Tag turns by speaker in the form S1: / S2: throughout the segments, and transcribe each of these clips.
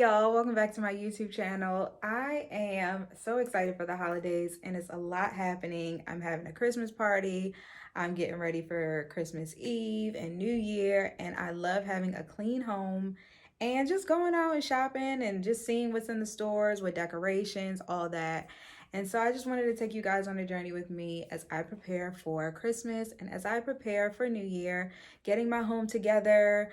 S1: y'all, welcome back to my YouTube channel. I am so excited for the holidays and it's a lot happening. I'm having a Christmas party. I'm getting ready for Christmas Eve and New Year, and I love having a clean home and just going out and shopping and just seeing what's in the stores with decorations, all that. And so I just wanted to take you guys on a journey with me as I prepare for Christmas and as I prepare for New Year, getting my home together,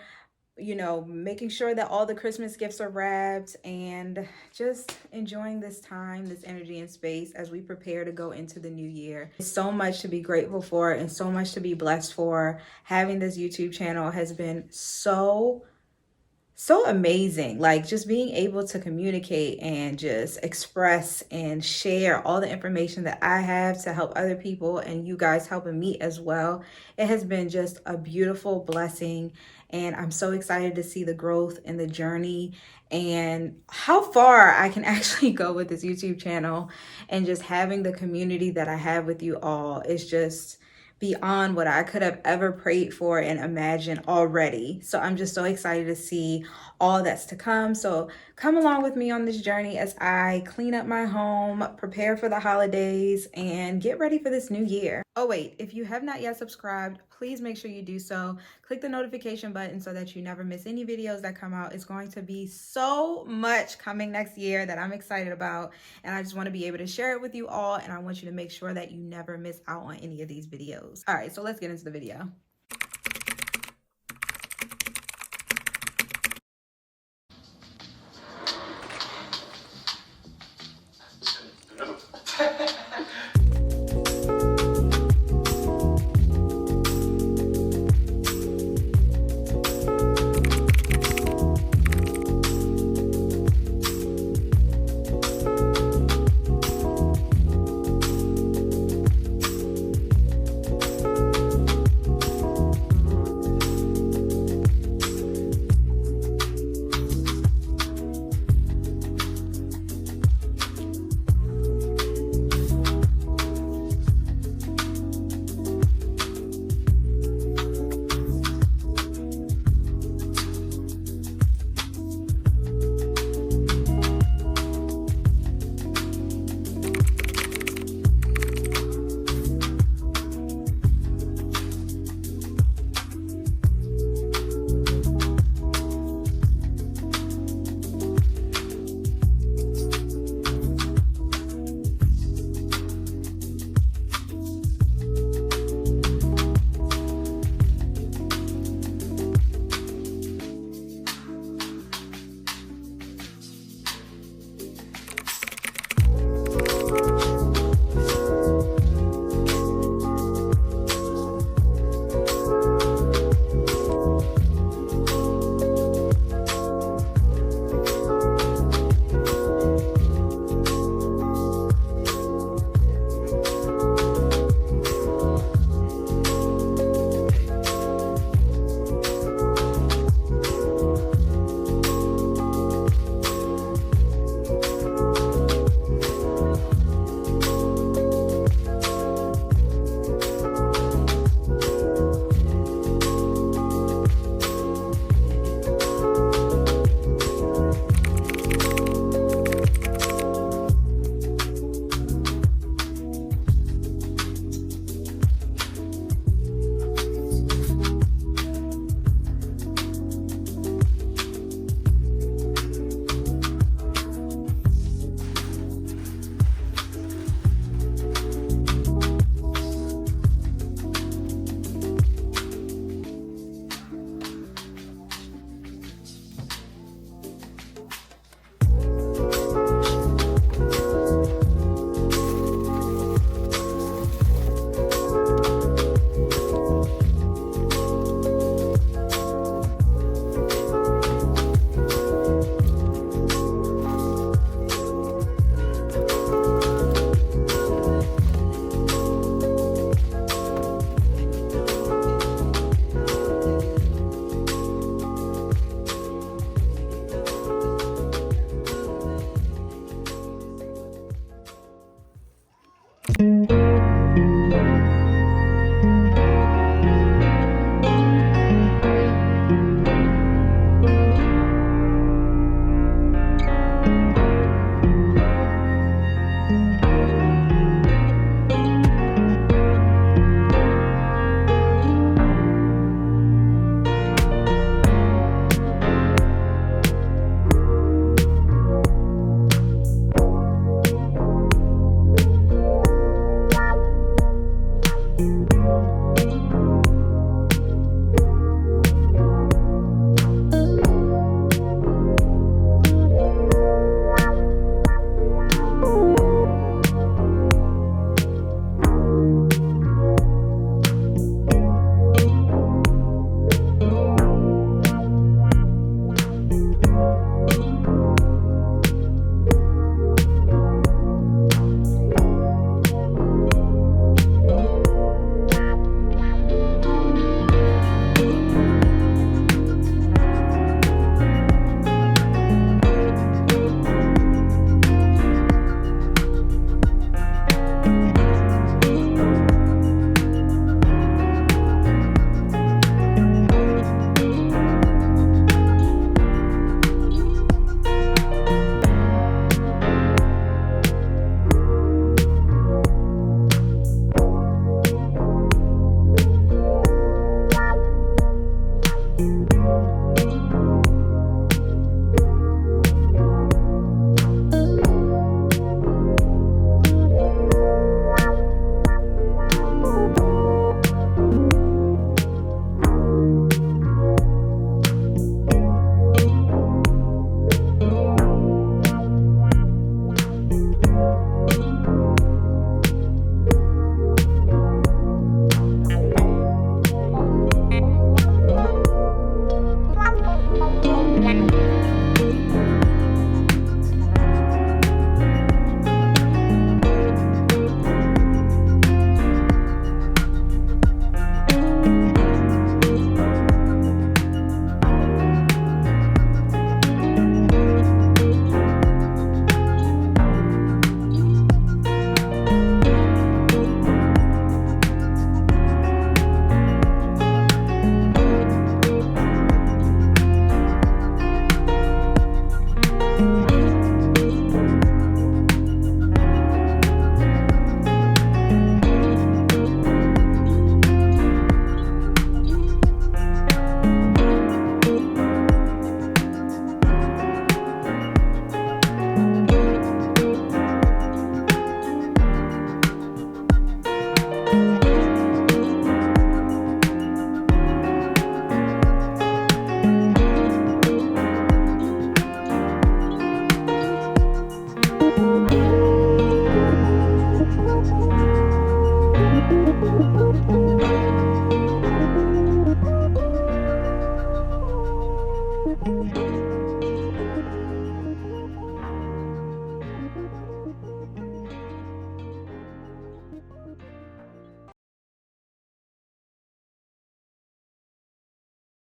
S1: making sure that all the Christmas gifts are wrapped and just enjoying this time, this energy and space as we prepare to go into the new year. So much to be grateful for and so much to be blessed for. Having this YouTube channel has been so amazing. Like just being able to communicate and just express and share all the information that I have to help other people and you guys helping me as well. It has been just a beautiful blessing, and I'm so excited to see the growth and the journey and how far I can actually go with this YouTube channel, and just having the community that I have with you all is just beyond what I could have ever prayed for and imagined already. So I'm just so excited to see all that's to come. So come along with me on this journey as I clean up my home, prepare for the holidays, and get ready for this new year. Oh wait, if you have not yet subscribed, please make sure you do so. Click the notification button so that you never miss any videos that come out. It's going to be so much coming next year that I'm excited about, and I just want to be able to share it with you all, and I want you to make sure that you never miss out on any of these videos. All right, so let's get into the video.